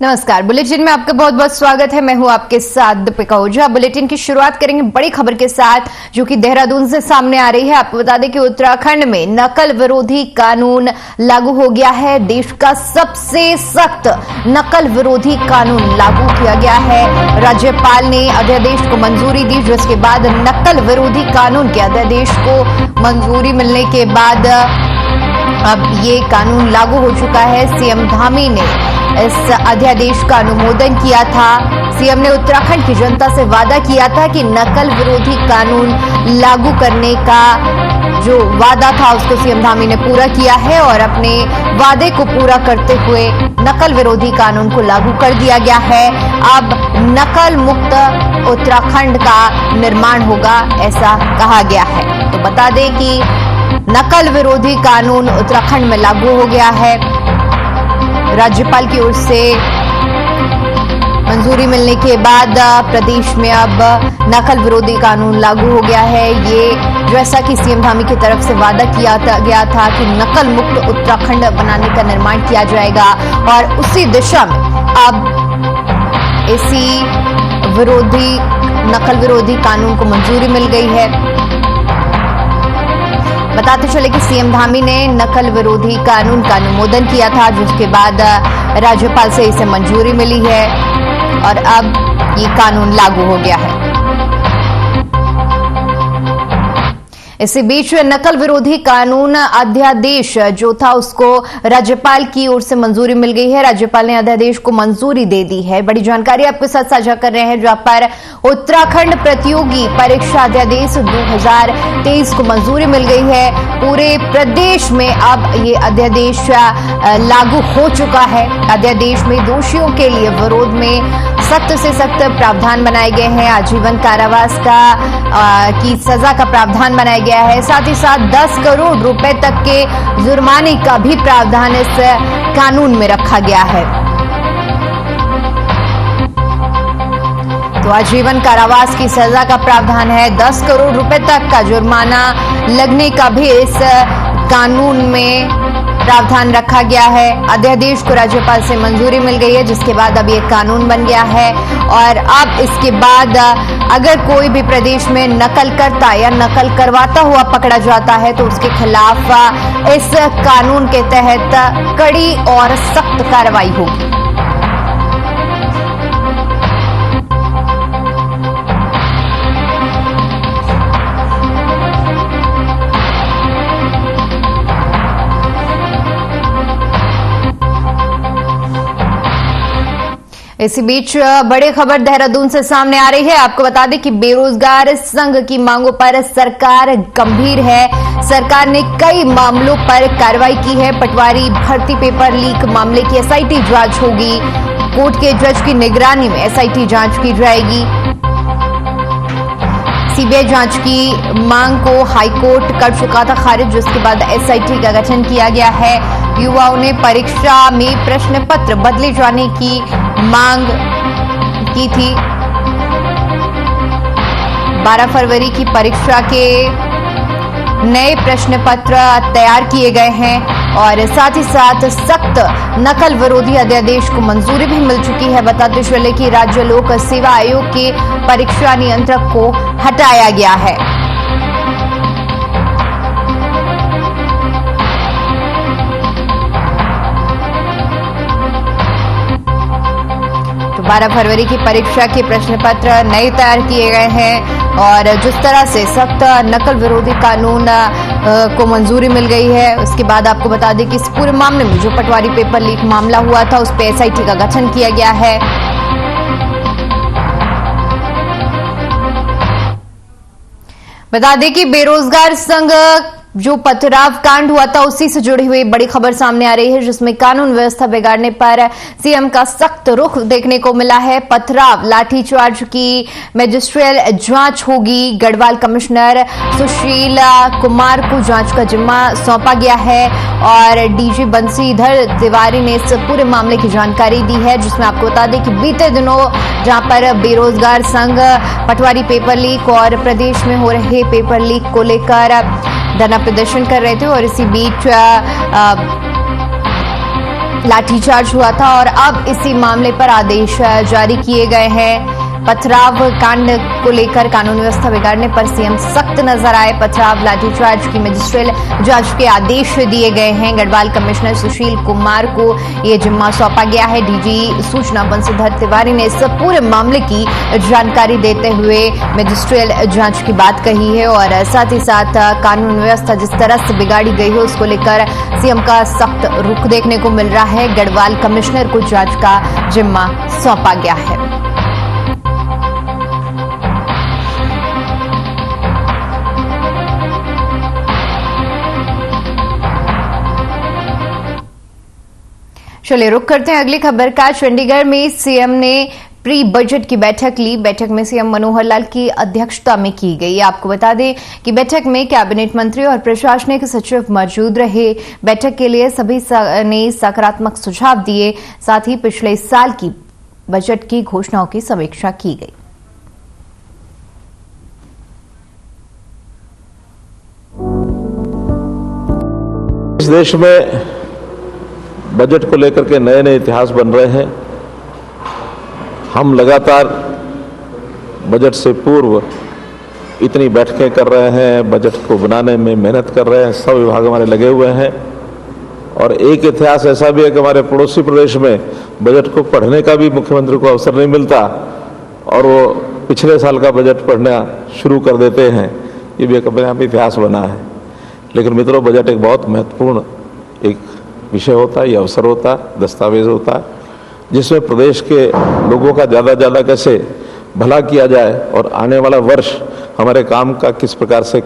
नमस्कार, बुलेटिन में आपका बहुत बहुत स्वागत है। मैं हूं आपके साथ दीपिका ओझा। बुलेटिन की शुरुआत करेंगे बड़ी खबर के साथ जो कि देहरादून से सामने आ रही है। आपको बता दें कि उत्तराखंड में नकल विरोधी कानून लागू हो गया है। देश का सबसे सख्त नकल विरोधी कानून लागू किया गया है। राज्यपाल ने अध्यादेश को मंजूरी दी, जिसके बाद नकल विरोधी कानून के अध्यादेश को मंजूरी मिलने के बाद अब ये कानून लागू हो चुका है। सीएम धामी ने इस अध्यादेश का अनुमोदन किया था। सीएम ने उत्तराखंड की जनता से वादा किया था कि नकल विरोधी कानून लागू करने का जो वादा था उसको सीएम धामी ने पूरा किया है और अपने वादे को पूरा करते हुए नकल विरोधी कानून को लागू कर दिया गया है। अब नकल मुक्त उत्तराखंड का निर्माण होगा, ऐसा कहा गया है। तो बता दें कि नकल विरोधी कानून उत्तराखंड में लागू हो गया है। राज्यपाल की ओर से मंजूरी मिलने के बाद प्रदेश में अब नकल विरोधी कानून लागू हो गया है। ये जैसा कि सीएम धामी की तरफ से वादा किया गया था कि नकल मुक्त उत्तराखंड बनाने का निर्माण किया जाएगा और उसी दिशा में अब इसी नकल विरोधी कानून को मंजूरी मिल गई है। बताते चले कि सीएम धामी ने नकल विरोधी कानून का अनुमोदन किया था, जिसके बाद राज्यपाल से इसे मंजूरी मिली है और अब ये कानून लागू हो गया है। इसी बीच नकल विरोधी कानून अध्यादेश जो था उसको राज्यपाल की ओर से मंजूरी मिल गई है। राज्यपाल ने अध्यादेश को मंजूरी दे दी है। बड़ी जानकारी आपके साथ साझा कर रहे हैं, जहां पर उत्तराखंड प्रतियोगी परीक्षा अध्यादेश 2023 को मंजूरी मिल गई है। पूरे प्रदेश में अब ये अध्यादेश लागू हो चुका है। अध्यादेश में दोषियों के लिए विरोध में सख्त से सख्त प्रावधान बनाए गए हैं। आजीवन कारावास की सजा का प्रावधान बनाया गया है। साथ ही साथ 10 करोड़ रुपए तक के जुर्माने का भी प्रावधान इस कानून में रखा गया है। तो आजीवन कारावास की सजा का प्रावधान है। 10 करोड़ रुपए तक का जुर्माना लगने का भी इस कानून में प्रावधान रखा गया है। अध्यादेश को राज्यपाल से मंजूरी मिल गई है, जिसके बाद अब ये कानून बन गया है और अब इसके बाद अगर कोई भी प्रदेश में नकल करता या नकल करवाता हुआ पकड़ा जाता है तो उसके खिलाफ इस कानून के तहत कड़ी और सख्त कार्रवाई होगी। इसी बीच बड़ी खबर देहरादून से सामने आ रही है। आपको बता दें कि बेरोजगार संघ की मांगों पर सरकार गंभीर है। सरकार ने कई मामलों पर कार्रवाई की है। पटवारी भर्ती पेपर लीक मामले की एसआईटी जांच होगी। कोर्ट के जज की निगरानी में एसआईटी जांच की जाएगी। सीबीआई जांच की मांग को हाईकोर्ट कर चुका था खारिज, जिसके बाद एसआईटी का गठन किया गया है। युवाओं ने परीक्षा में प्रश्न पत्र बदले जाने की मांग की थी। 12 फरवरी की परीक्षा के नए प्रश्न पत्र तैयार किए गए हैं और साथ ही साथ सख्त नकल विरोधी अध्यादेश को मंजूरी भी मिल चुकी है। बताते चले कि राज्य लोक सेवा आयोग के परीक्षा नियंत्रक को हटाया गया है। तो 12 फरवरी की परीक्षा के प्रश्न पत्र नए तैयार किए गए हैं और जिस तरह से सख्त नकल विरोधी कानून को मंजूरी मिल गई है, उसके बाद आपको बता दें कि इस पूरे मामले में जो पटवारी पेपर लीक मामला हुआ था उस पर एसआईटी का गठन किया गया है। बता दें कि बेरोजगार संघ जो पथराव कांड हुआ था उसी से जुड़ी हुई बड़ी खबर सामने आ रही है, जिसमें कानून व्यवस्था बिगाड़ने पर सीएम का सख्त रुख देखने को मिला है। पथराव लाठीचार्ज की मजिस्ट्रियल जांच होगी। गढ़वाल कमिश्नर सुशील कुमार को जांच का जिम्मा सौंपा गया है और डीजी बंसीधर तिवारी ने इस पूरे मामले की जानकारी दी है, जिसमें आपको बता दें कि बीते दिनों जहां पर बेरोजगार संघ पटवारी पेपर लीक और प्रदेश में हो रहे पेपर लीक को लेकर धरना प्रदर्शन कर रहे थे और इसी बीच लाठीचार्ज हुआ था और अब इसी मामले पर आदेश जारी किए गए हैं। पथराव कांड को लेकर कानून व्यवस्था बिगाड़ने पर सीएम सख्त नजर आए। पथराव लाठीचार्ज की मजिस्ट्रियल जांच के आदेश दिए गए हैं। गढ़वाल कमिश्नर सुशील कुमार को यह जिम्मा सौंपा गया है। डीजी सूचना बंशीधर तिवारी ने इस पूरे मामले की जानकारी देते हुए मजिस्ट्रियल जांच की बात कही है और साथ ही साथ कानून व्यवस्था जिस तरह से बिगाड़ी गई है उसको लेकर सीएम का सख्त रुख देखने को मिल रहा है। गढ़वाल कमिश्नर को जांच का जिम्मा सौंपा गया है। चलिए रुक करते हैं अगली खबर का। चंडीगढ़ में सीएम ने प्री बजट की बैठक ली। बैठक में सीएम मनोहर लाल की अध्यक्षता में की गई। आपको बता दें कि बैठक में कैबिनेट मंत्री और प्रशासनिक सचिव मौजूद रहे। बैठक के लिए सभी ने सकारात्मक सुझाव दिए। साथ ही पिछले साल की बजट की घोषणाओं की समीक्षा की गई। इस देश में बजट को लेकर के नए नए इतिहास बन रहे हैं। हम लगातार बजट से पूर्व इतनी बैठकें कर रहे हैं, बजट को बनाने में मेहनत कर रहे हैं, सब विभाग हमारे लगे हुए हैं। और एक इतिहास ऐसा भी है कि हमारे पड़ोसी प्रदेश में बजट को पढ़ने का भी मुख्यमंत्री को अवसर नहीं मिलता और वो पिछले साल का बजट पढ़ना शुरू कर देते हैं। ये भी एक अपने आप इतिहास बना है। लेकिन मित्रों, बजट एक बहुत महत्वपूर्ण एक विषय होता है, ये अवसर होता है, दस्तावेज होता है, जिसमें प्रदेश के लोगों का ज़्यादा से ज़्यादा कैसे भला किया जाए और आने वाला वर्ष हमारे काम का किस प्रकार से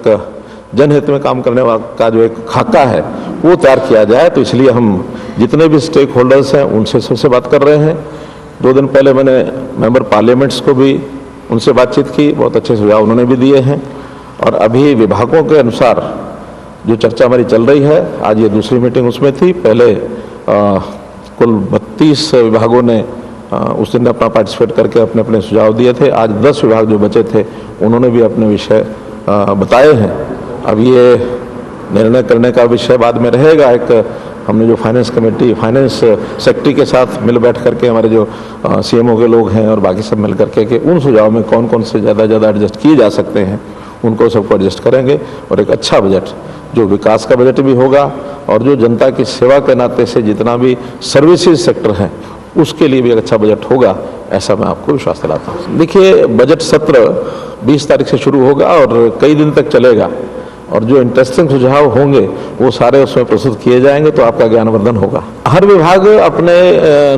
जनहित में काम करने का जो एक खाका है वो तैयार किया जाए। तो इसलिए हम जितने भी स्टेक होल्डर्स हैं उनसे सबसे बात कर रहे हैं। 2 दिन पहले मैंने मेंबर पार्लियामेंट्स को भी उनसे बातचीत की, बहुत अच्छे सुझाव उन्होंने भी दिए हैं। और अभी विभागों के अनुसार जो चर्चा हमारी चल रही है, आज ये दूसरी मीटिंग उसमें थी। पहले कुल 32 विभागों ने उस दिन अपना पार्टिसिपेट करके अपने अपने सुझाव दिए थे। आज 10 विभाग जो बचे थे उन्होंने भी अपने विषय बताए हैं। अब ये निर्णय करने का विषय बाद में रहेगा। एक हमने जो फाइनेंस कमेटी, फाइनेंस सेक्रेटरी के साथ मिल बैठ करके हमारे जो सीएमओ के लोग हैं और बाकी सब मिल करके कि उन सुझाव में कौन कौन से ज़्यादा एडजस्ट किए जा सकते हैं उनको सबको एडजस्ट करेंगे और एक अच्छा बजट जो विकास का बजट भी होगा और जो जनता की सेवा के नाते से जितना भी सर्विसेज सेक्टर है उसके लिए भी एक अच्छा बजट होगा, ऐसा मैं आपको विश्वास दिलाता हूँ। देखिए, बजट सत्र 20 तारीख से शुरू होगा और कई दिन तक चलेगा और जो इंटरेस्टिंग सुझाव होंगे वो सारे उसमें प्रस्तुत किए जाएंगे, तो आपका ज्ञानवर्धन होगा। हर विभाग अपने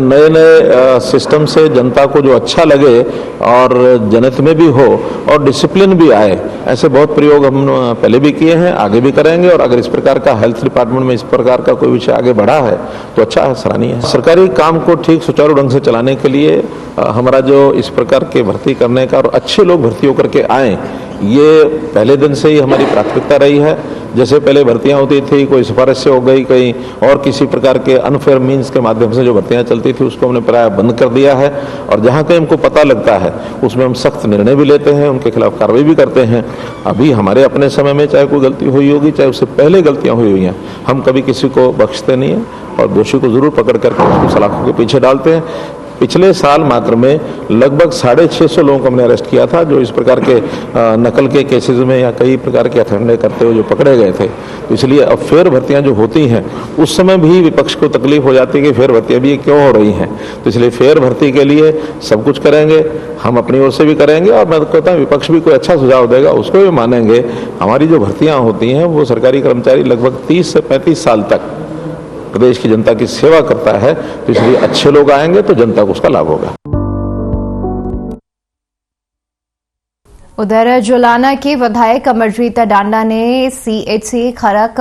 नए नए सिस्टम से जनता को जो अच्छा लगे और जनहित में भी हो और डिसिप्लिन भी आए, ऐसे बहुत प्रयोग हम पहले भी किए हैं, आगे भी करेंगे। और अगर इस प्रकार का हेल्थ डिपार्टमेंट में इस प्रकार का कोई विषय आगे बढ़ा है तो अच्छा है, सराहनीय है। सरकारी काम को ठीक सुचारू ढंग से चलाने के लिए हमारा जो इस प्रकार के भर्ती करने का और अच्छे लोग भर्ती होकर के आए, ये पहले दिन से ही हमारी प्राथमिकता रही है। जैसे पहले भर्तियां होती थी, कोई सिफारिश से हो गई, कहीं और किसी प्रकार के अनफेयर मीन्स के माध्यम से जो भर्तियां चलती थी उसको हमने प्राय बंद कर दिया है। और जहां कहीं हमको पता लगता है उसमें हम सख्त निर्णय भी लेते हैं, उनके खिलाफ कार्रवाई भी करते हैं। अभी हमारे अपने समय में चाहे कोई गलती हुई होगी, चाहे उससे पहले गलतियां हुई हुई हैं, हम कभी किसी को बख्शते नहीं हैं और दोषी को जरूर पकड़ करके उसको सलाखों के पीछे डालते हैं। पिछले साल मात्र में लगभग 650 लोगों को हमने अरेस्ट किया था जो इस प्रकार के नकल के केसेस में या कई प्रकार के अखंडे करते हुए जो पकड़े गए थे। तो इसलिए अब फेयर भर्तियां जो होती हैं उस समय भी विपक्ष को तकलीफ हो जाती है कि फेयर भर्तियां भी क्यों हो रही हैं। तो इसलिए फेयर भर्ती के लिए सब कुछ करेंगे, हम अपनी ओर से भी करेंगे और मैं कहता हूँ विपक्ष भी कोई अच्छा सुझाव देगा उसको भी मानेंगे। हमारी जो भर्तियाँ होती हैं वो सरकारी कर्मचारी लगभग 30 से 35 साल तक प्रदेश की जनता की सेवा करता है, तो इसलिए अच्छे लोग आएंगे तो जनता को उसका लाभ होगा। उधर जुलाना के विधायक अमरजीत डांडा ने सीएचसी खरक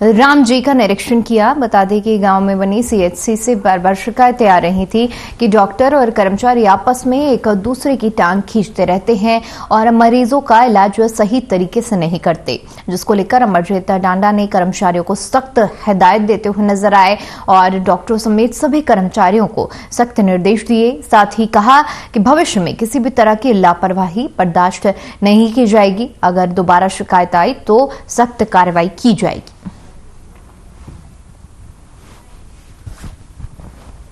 राम जी का निरीक्षण किया। बता दें कि गांव में बनी सीएचसी से बार बार शिकायतें आ रही थी कि डॉक्टर और कर्मचारी आपस में एक दूसरे की टांग खींचते रहते हैं और मरीजों का इलाज सही तरीके से नहीं करते, जिसको लेकर अमरजीत डांडा ने कर्मचारियों को सख्त हिदायत देते हुए नजर आए और डॉक्टरों समेत सभी कर्मचारियों को सख्त निर्देश दिए। साथ ही कहा कि भविष्य में किसी भी तरह की लापरवाही बर्दाश्त नहीं की जाएगी। अगर दोबारा शिकायत आई तो सख्त कार्रवाई की जाएगी।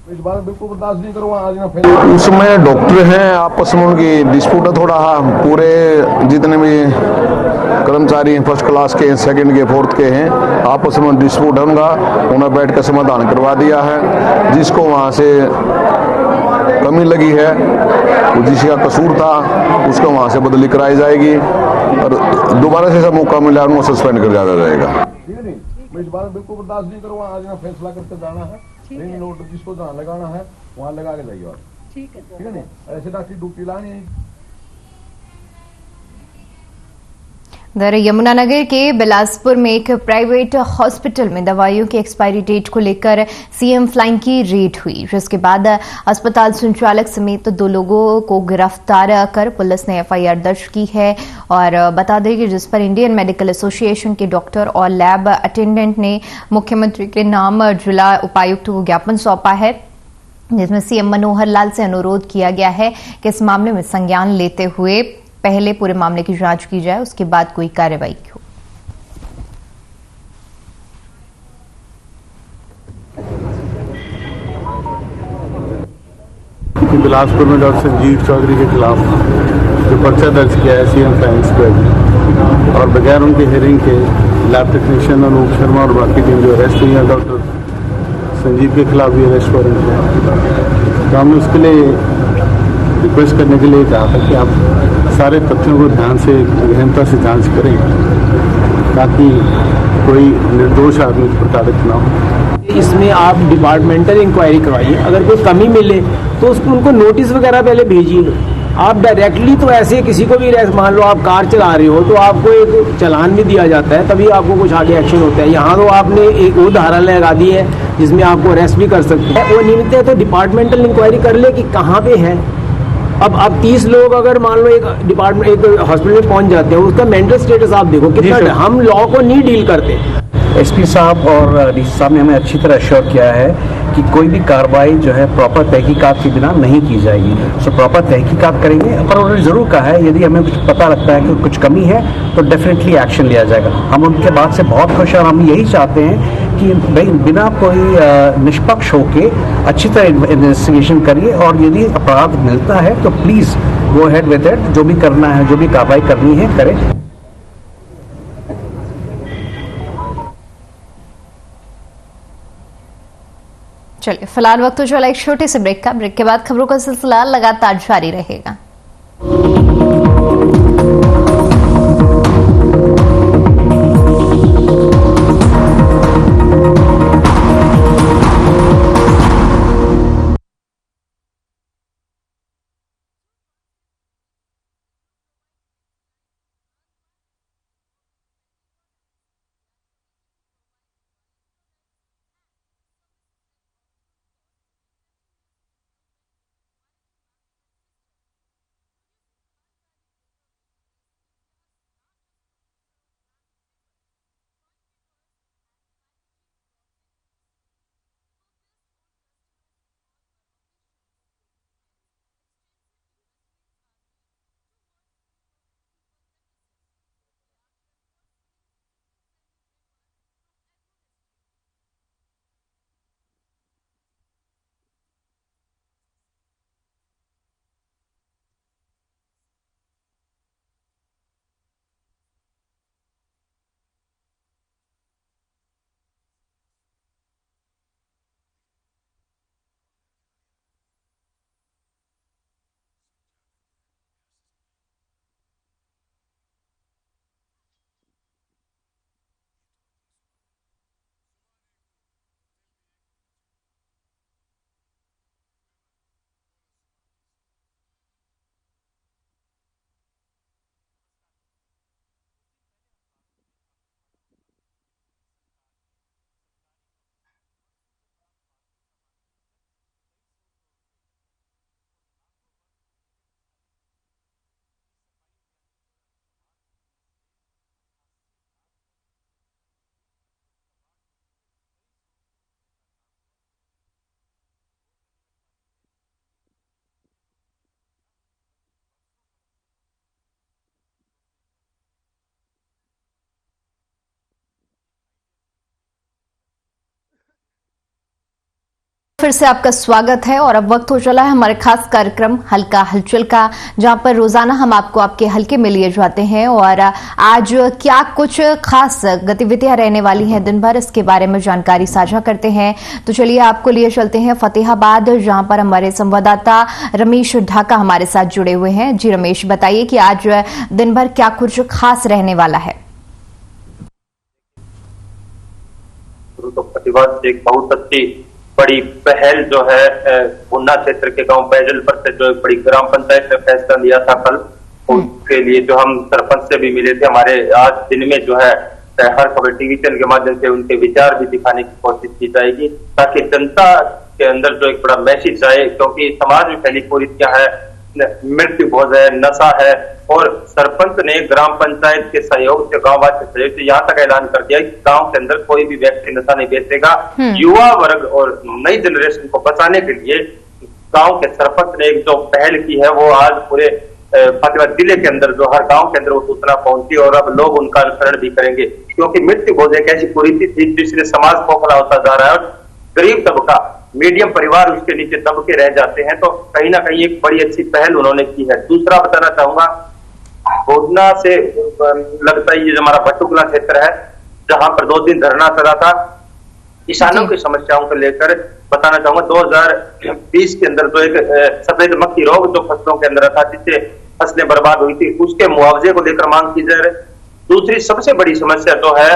इस बात बिल्कुल बर्दाश्त नहीं करूँगा। आज मैं उसमें डॉक्टर हैं, आपस में उनकी डिस्प्यूट है थोड़ा। पूरे जितने भी कर्मचारी हैं, फर्स्ट क्लास के, सेकंड के, फोर्थ के हैं, आपस में डिस्प्यूट है उनका। उन्हें बैठ कर समाधान करवा दिया है। जिसको वहाँ से कमी लगी है, जिसका कसूर था, उसको वहाँ से बदली कराई जाएगी और दोबारा से ऐसा मौका मिला उनको सस्पेंड कर दिया जाएगा। ठीक है नहीं, मैं इस बात में बिल्कुल बर्दाश्त नहीं करूँगा। आज मैं फैसला करके जाना है। रिंग नोट जिसको जहाँ लगाना है वहाँ लगा के जाइए। ठीक है नहीं, ऐसे डॉक्टर ड्यूटी लानी है। उधर यमुनानगर के बिलासपुर में एक प्राइवेट हॉस्पिटल में दवाइयों की एक्सपायरी डेट को लेकर सीएम फ्लाइंग की रेड हुई, जिसके बाद अस्पताल संचालक समेत 2 लोगों को गिरफ्तार कर पुलिस ने एफआईआर दर्ज की है। और बता दें कि जिस पर इंडियन मेडिकल एसोसिएशन के डॉक्टर और लैब अटेंडेंट ने मुख्यमंत्री के नाम जिला उपायुक्त को ज्ञापन सौंपा है, जिसमें सीएम मनोहर लाल से अनुरोध किया गया है कि इस मामले में संज्ञान लेते हुए पहले पूरे मामले की जांच की जाए, उसके बाद कोई कार्रवाई हो। बिलासपुर में डॉक्टर संजीव चौधरी के खिलाफ जो पर्चा दर्ज किया है सीएम फ्लाइंग स्क्वाड और बगैर उनके हियरिंग के लैब टेक्नीशियन अनूप शर्मा और बाकी टीम जो अरेस्ट हुई है, डॉक्टर संजीव के खिलाफ भी अरेस्ट वारंट है। तो हमने उसके लिए रिक्वेस्ट करने के लिए कहा था कि आप सारे तथ्यों को ध्यान से गहनता से जांच करें ताकि कोई निर्दोष आदमी प्रताड़ित ना हो। इसमें आप डिपार्टमेंटल इंक्वायरी करवाइए, अगर कोई कमी मिले तो उसको उनको नोटिस वगैरह पहले भेजिए। आप डायरेक्टली तो ऐसे किसी को भी, मान लो आप कार चला रहे हो तो आपको एक चालान भी दिया जाता है, तभी आपको कुछ आगे एक्शन होता है। यहाँ तो आपने एक वो धारा लगा दी है जिसमें आपको अरेस्ट भी कर सकते हैं। वो नियमित है तो डिपार्टमेंटल इंक्वायरी कर ले कि कहाँ पे है। अब 30 लोग अगर मान लो एक डिपार्टमेंट एक हॉस्पिटल में पहुंच जाते हैं, उसका मेंटल स्टेटस आप देखो कितना। हम लॉ को नहीं डील करते। एसपी साहब और डीसी साहब ने हमें अच्छी तरह एश्योर किया है कि कोई भी कार्रवाई जो है प्रॉपर तहकीकात के बिना नहीं की जाएगी। सो प्रॉपर तहकीकात करेंगे, पर उन्होंने ज़रूर कहा है यदि हमें कुछ पता लगता है कि कुछ कमी है तो डेफिनेटली एक्शन लिया जाएगा। हम उनके बात से बहुत खुश हैं और हम यही चाहते हैं कि भाई बिना कोई निष्पक्ष होके अच्छी तरह इन्वेस्टिगेशन करिए और यदि अपराध मिलता है तो please go head with it. जो भी करना है, जो भी कार्रवाई करनी है करें। चलिए फिलहाल वक्त तो चला एक छोटे से ब्रेक का। ब्रेक के बाद खबरों का सिलसिला लगातार जारी रहेगा। फिर से आपका स्वागत है और अब वक्त हो चला है हमारे खास कार्यक्रम हल्का हलचल का, जहां पर रोजाना हम आपको आपके हल्के में लिए जाते हैं और आज क्या कुछ खास गतिविधियां रहने वाली हैं दिन भर, इसके बारे में जानकारी साझा करते हैं। तो चलिए आपको लिए चलते हैं फतेहाबाद, जहां पर हमारे संवाददाता रमेश ढाका हमारे साथ जुड़े हुए हैं। जी रमेश, बताइए कि आज दिन भर क्या कुछ खास रहने वाला है। तो फतेहाबाद से एक बहुत अच्छी बड़ी पहल जो है उन्ना क्षेत्र के गांव बैजल पर से जो एक बड़ी ग्राम पंचायत ने फैसला लिया था कल, उसके लिए जो हम सरपंच से भी मिले थे। हमारे आज दिन में जो है हर खबर टेलीविजन के माध्यम से उनके विचार भी दिखाने की कोशिश की जाएगी, ताकि जनता के अंदर जो एक बड़ा मैसेज आए, क्योंकि समाज में फैली कुरीतियां है, मृत्यु भोज है, नशा है, और सरपंच ने ग्राम पंचायत के सहयोग से, गांववासी के सहयोग से यहाँ तक ऐलान कर दिया कि गांव के अंदर कोई भी व्यक्ति नशा नहीं बेचेगा। युवा वर्ग और नई जनरेशन को बचाने के लिए गांव के सरपंच ने एक जो पहल की है, वो आज पूरे फतेहाबाद जिले के अंदर जो हर गांव के अंदर वो सूचना पहुंची और अब लोग उनका अनुसरण भी करेंगे, क्योंकि मृत्यु भोज एक ऐसी कुरीति थी जिससे समाज खोखला होता जा रहा है और गरीब तबका, मीडियम परिवार उसके नीचे दबके रह जाते हैं। तो कहीं ना कहीं एक बड़ी अच्छी पहल उन्होंने की है। दूसरा बताना चाहूंगा, भोजना से लगता है ये जो हमारा भट्टुकला क्षेत्र है, जहां पर 2 दिन धरना चला था किसानों की समस्याओं को लेकर, बताना चाहूंगा 2020 के अंदर जो एक सफेद मक्खी रोग जो फसलों के अंदर था, जिससे फसलें बर्बाद हुई थी, उसके मुआवजे को लेकर मांग की जा रही। दूसरी सबसे बड़ी समस्या जो है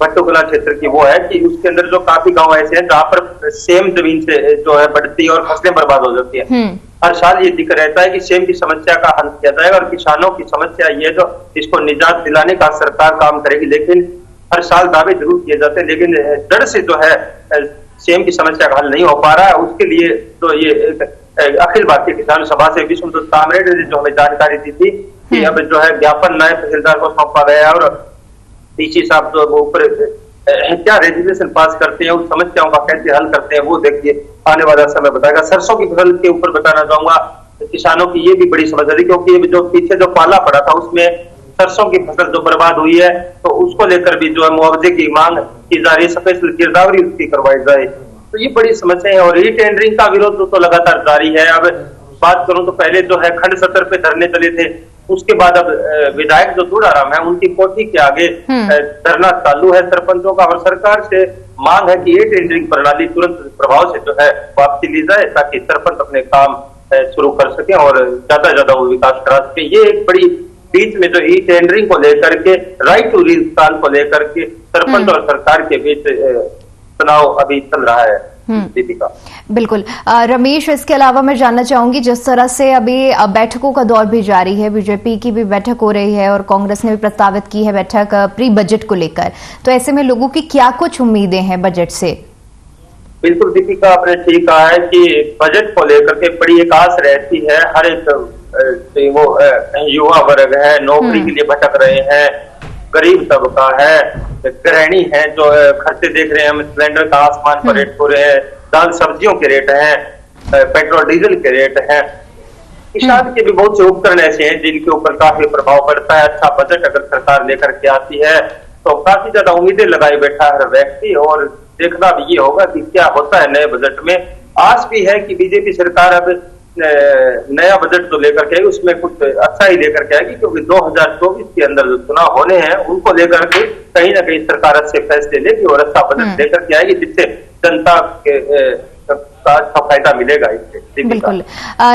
भट्टुकला क्षेत्र की, वो है कि उसके अंदर जो काफी गांव ऐसे हैं जहां पर सेम जमीन से जो है बढ़ती है और फसलें बर्बाद हो जाती है। हर साल ये जिक्र रहता है कि सेम की समस्या का हल किया जाएगा और किसानों की समस्या ये जो इसको निजात दिलाने का सरकार काम करेगी, लेकिन हर साल दावे जरूर किए जाते हैं, लेकिन जड़ से जो है सेम की समस्या का हल नहीं हो पा रहा है। उसके लिए तो ये अखिल भारतीय किसान सभा से विष्णु तामरे ने जो हमें जानकारी दी थी कि अब जो है ज्ञापन नायब तहसीलदार को सौंपा गया और डीसी साहब जो ऊपर क्या रेजोल्यूशन पास करते हैं, उस समस्याओं का कैसे हल करते हैं, वो देखिए आने वाला समय बताएगा। सरसों की फसल के ऊपर बताना चाहूंगा, किसानों की ये भी बड़ी समस्या थी, क्योंकि जो पीछे जो पाला पड़ा था उसमें सरसों की फसल जो बर्बाद हुई है, तो उसको लेकर भी जो है मुआवजे की मांग की जा रही है, स्पेशल गिरदावरी उसकी करवाई जाए। तो ये बड़ी समस्या है और रीटेंडरिंग का विरोध तो लगातार जारी है। अब बात करूं तो पहले जो है खंड सतर पे धरने चले थे, उसके बाद अब विधायक जो दूराराम है उनकी कोठी के आगे धरना चालू है सरपंचों का, और सरकार से मांग है कि ये टेंडरिंग प्रणाली तुरंत प्रभाव से जो है वापसी ली जाए, ताकि सरपंच अपने काम शुरू कर सके और ज्यादा वो विकास करा सके। ये एक बड़ी बीच में जो ई टेंडरिंग को लेकर के, राइट टू रील को लेकर के सरपंच और सरकार के बीच तनाव अभी चल रहा है। दीपिका, बिल्कुल रमेश, इसके अलावा मैं जानना चाहूंगी, जिस तरह से अभी बैठकों का दौर भी जारी है, बीजेपी की भी बैठक हो रही है और कांग्रेस ने भी प्रस्तावित की है बैठक प्री बजट को लेकर, तो ऐसे में लोगों की क्या कुछ उम्मीदें हैं बजट से? बिल्कुल दीपिका, आपने ठीक कहा है कि बजट को लेकर के बड़ी एक आस रहती है। हर एक वो युवा वर्ग है, नौकरी के लिए भटक रहे हैं, गरीब तबका है, गृहिणी है जो खर्चे देख रहे हैं, हम सिलेंडर का आसमान पर रेट हो रहे हैं, दाल सब्जियों के रेट हैं, पेट्रोल डीजल के रेट हैं। किसान के भी बहुत से उपकरण ऐसे हैं जिनके ऊपर काफी प्रभाव पड़ता है। अच्छा बजट अगर सरकार लेकर के आती है तो काफी ज्यादा उम्मीदें लगाए बैठा है हर व्यक्ति, और देखना भी ये होगा कि क्या होता है नए बजट में। आस भी है कि बीजेपी सरकार अब नया बजट जो लेकर के उसमें कुछ अच्छा ही लेकर के आएगी, क्योंकि 2024 के अंदर जो चुनाव होने हैं उनको लेकर के कहीं ना कहीं सरकार अच्छे फैसले लेगी और अच्छा बजट लेकर के आएगी, जिससे जनता के अच्छा फायदा मिलेगा इससे। बिल्कुल।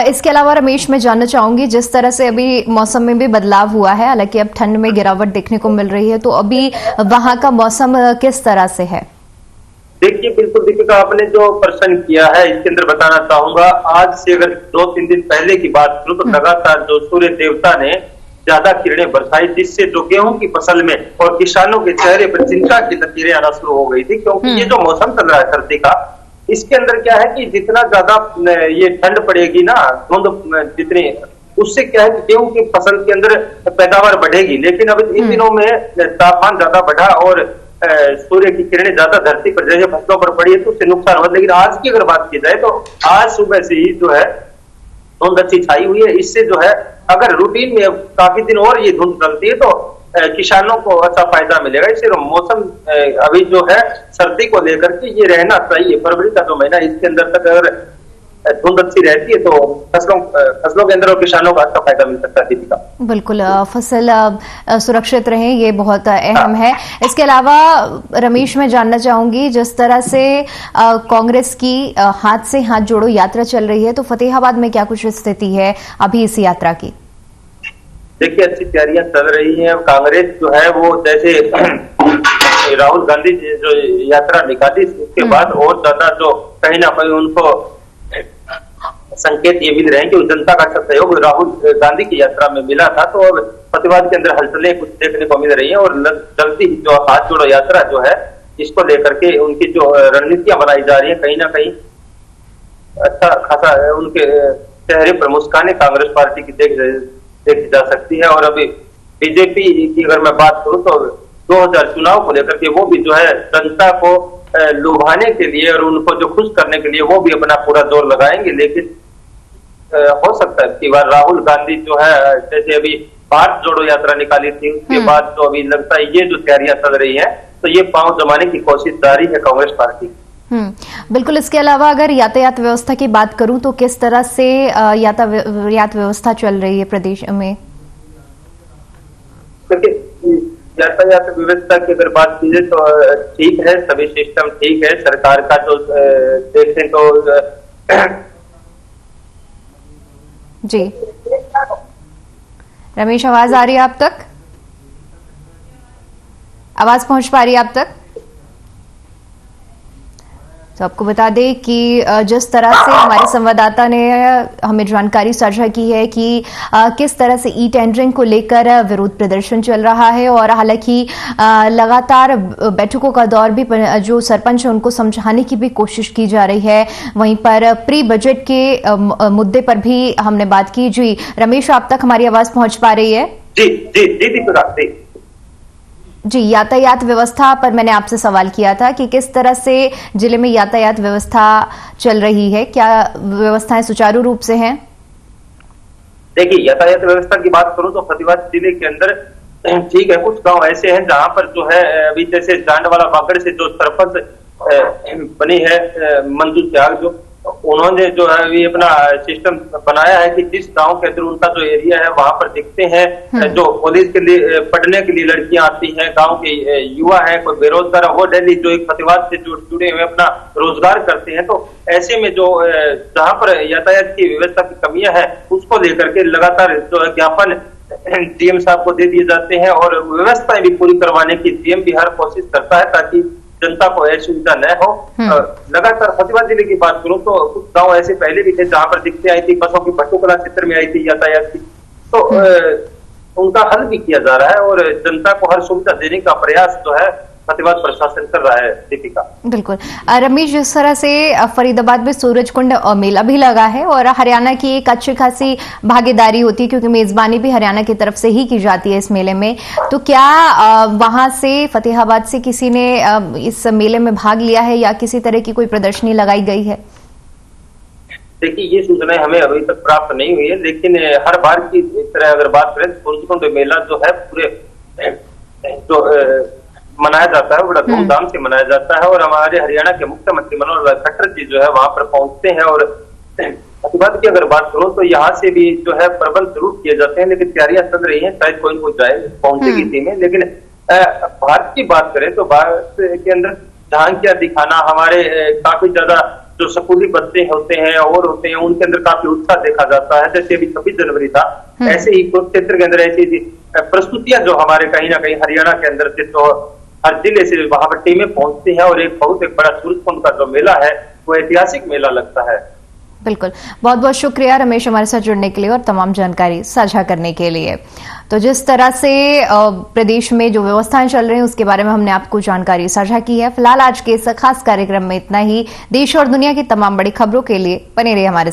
इसके अलावा रमेश, मैं जानना चाहूंगी, जिस तरह से अभी मौसम में भी बदलाव हुआ है, हालांकि अब ठंड में गिरावट देखने को मिल रही है, तो अभी वहां का मौसम किस तरह से है? देखिए बिल्कुल दीपिका, आपने जो प्रश्न किया है इसके अंदर बताना चाहूंगा, आज से अगर 2-3 दिन पहले की बात करूं तो लगातार जो सूर्य देवता ने ज्यादा किरणें बरसाई, जिससे जो गेहूं की फसल में और किसानों के चेहरे पर चिंता की तस्वीरें आना शुरू हो गई थी, क्योंकि ये जो मौसम चल रहा है सर्दी का, इसके अंदर क्या है कि जितना ज्यादा ये ठंड पड़ेगी ना, धुंध जितनी, उससे क्या है कि गेहूं की फसल के अंदर पैदावार बढ़ेगी। लेकिन अब इन दिनों में तापमान ज्यादा बढ़ा और सूर्य की किरणें ज्यादा धरती पर जैसे फसलों पर पड़ी है तो उससे नुकसान हुआ। लेकिन आज की अगर बात की जाए तो आज सुबह से ही जो है धुंध अच्छी छाई हुई है। इससे जो है अगर रूटीन में काफी दिन और ये धुंध चलती है तो किसानों को अच्छा फायदा मिलेगा। इससे मौसम अभी जो है सर्दी को लेकर के ये रहना चाहिए। फरवरी का जो महीना इसके अंदर तक अगर धुंध अच्छी रहती है तो फसलों के अंदर और किसानों को अच्छा फायदा मिल सकता है। दीपिका, बिल्कुल, फसल सुरक्षित रहे ये बहुत अहम है। इसके अलावा रमेश, मैं जानना चाहूंगी, जिस तरह से कांग्रेस की हाथ से हाथ जोड़ो यात्रा चल रही है, तो फतेहाबाद में क्या कुछ स्थिति है अभी इस यात्रा की? देखिए, अच्छी तैयारियां चल रही हैं। कांग्रेस जो है वो जैसे राहुल गांधी जी जो यात्रा निकाली उसके बाद और ज्यादा जो कहीं ना कहीं उनको संकेत ये मिल रहे हैं कि जनता का अच्छा सहयोग राहुल गांधी की यात्रा में मिला था। तो अब फतेहाबाद के अंदर हलचलें कुछ देखने को मिल रही हैं और जल्दी जो हाथ जोड़ो यात्रा जो है इसको लेकर के उनकी जो रणनीतियां बनाई जा रही है कहीं ना कहीं अच्छा खासा उनके चेहरे पर मुस्काने कांग्रेस पार्टी की देखी जा सकती है। और अभी बीजेपी की अगर मैं बात करूं तो 2000 चुनाव को लेकर के वो भी जो है जनता को लुभाने के लिए और उनको जो खुश करने के लिए वो भी अपना पूरा जोर लगाएंगे। लेकिन हो सकता है कि बार राहुल गांधी जो है जैसे अभी भारत जोड़ो यात्रा निकाली थी उसके बाद तो अभी लगता है ये जो तैयारियां चल रही है तो ये पांव जमाने की कोशिश जारी है कांग्रेस पार्टी। बिल्कुल। इसके अलावा अगर यातायात व्यवस्था की बात करूं तो किस तरह से यातायात व्यवस्था चल रही है प्रदेश में? यातायात व्यवस्था की अगर बात की जाए तो ठीक है, सभी सिस्टम ठीक है। सरकार का जो देखें तो जी रमेश, आवाज आ रही है आप तक? आवाज पहुंच पा रही है आप तक? तो आपको बता दें कि जिस तरह से हमारे संवाददाता ने हमें जानकारी साझा की है कि किस तरह से ई टेंडरिंग को लेकर विरोध प्रदर्शन चल रहा है और हालांकि लगातार बैठकों का दौर भी जो सरपंच है उनको समझाने की भी कोशिश की जा रही है। वहीं पर प्री बजट के मुद्दे पर भी हमने बात की। जी रमेश, आप तक हमारी आवाज पहुंच पा रही है? जी। जी, यातायात व्यवस्था पर मैंने आपसे सवाल किया था कि किस तरह से जिले में यातायात व्यवस्था चल रही है, क्या व्यवस्थाएं सुचारू रूप से हैं? देखिए, यातायात व्यवस्था की बात करूं तो फतेहाबाद जिले के अंदर ठीक है, कुछ गांव ऐसे हैं जहां पर जो है अभी जैसे जांडवाला बागड़ से जो सरपंच बनी है मंजू त्याग, जो उन्होंने जो है ये अपना सिस्टम बनाया है कि जिस गांव के अंदर उनका जो एरिया है वहां पर दिखते हैं जो कॉलेज के लिए पढ़ने के लिए लड़कियां आती हैं, गांव के युवा हैं, कोई बेरोजगार है, वो डेली जो एक फतेहाबाद से जुड़े हुए अपना रोजगार करते हैं। तो ऐसे में जो जहां पर यातायात की व्यवस्था की कमियां है उसको लेकर के लगातार जो ज्ञापन डीएम साहब को दे दिए जाते हैं और व्यवस्थाएं भी पूरी करवाने की डीएम भी हर कोशिश करता है ताकि जनता को ऐसी सुविधा न हो। लगातार फतेहाबाद जिले की बात करूं तो कुछ गांव ऐसे पहले भी थे जहां पर दिक्कतें आई थी, बसों की भट्टोकला क्षेत्र में आई थी यातायात की, तो उनका हल भी किया जा रहा है और जनता को हर सुविधा देने का प्रयास जो है फतेहाबाद प्रशासन कर रहा है। दीपिका, बिल्कुल। रमेश, जिस तरह से फरीदाबाद में सूरजकुंड मेला भी लगा है और हरियाणा की एक अच्छी खासी भागीदारी होती है क्योंकि मेजबानी भी हरियाणा की तरफ से ही की जाती है इस मेले में, तो क्या वहां से फतेहाबाद से किसी ने इस मेले में भाग लिया है या किसी तरह की कोई प्रदर्शनी लगाई गई है? देखिए, ये सूचनाएं हमें अभी तक प्राप्त नहीं हुई है, लेकिन हर बार की तरह अगर बात करें सूरजकुंड मेला जो है पूरे जो मनाया जाता है बड़ा धूमधाम से मनाया जाता है और हमारे हरियाणा के मुख्यमंत्री मनोहर लाल खट्टर जी जो है वहां पर पहुंचते हैं और फतेहाबाद की अगर बात करूं तो यहाँ से भी जो है प्रबंध जरूर किए जाते हैं, लेकिन तैयारियां चल रही हैं, शायद कोई को जाए पहुंचेगी टीमें। लेकिन भारत की बात करें तो भारत के अंदर झांकियां दिखाना, हमारे काफी ज्यादा जो स्कूली बच्चे होते हैं और होते हैं उनके अंदर काफी उत्साह देखा जाता है। जैसे अभी 26 जनवरी था, ऐसे ही कुरुक्षेत्र के अंदर ऐसी प्रस्तुतियां जो हमारे कहीं ना कहीं हरियाणा के अंदर से तो हर जिले से वहां पर टीमें पहुंचती हैं और एक बहुत बड़ा सूरजकुंड का जो मेला है वो ऐतिहासिक मेला लगता है। बिल्कुल, बहुत बहुत शुक्रिया रमेश हमारे साथ जुड़ने के लिए और तमाम जानकारी साझा करने के लिए। तो जिस तरह से प्रदेश में जो व्यवस्थाएं चल रही हैं उसके बारे में हमने आपको जानकारी साझा की है। फिलहाल आज के इस खास कार्यक्रम में इतना ही। देश और दुनिया की तमाम बड़ी खबरों के लिए बने रहिए हमारे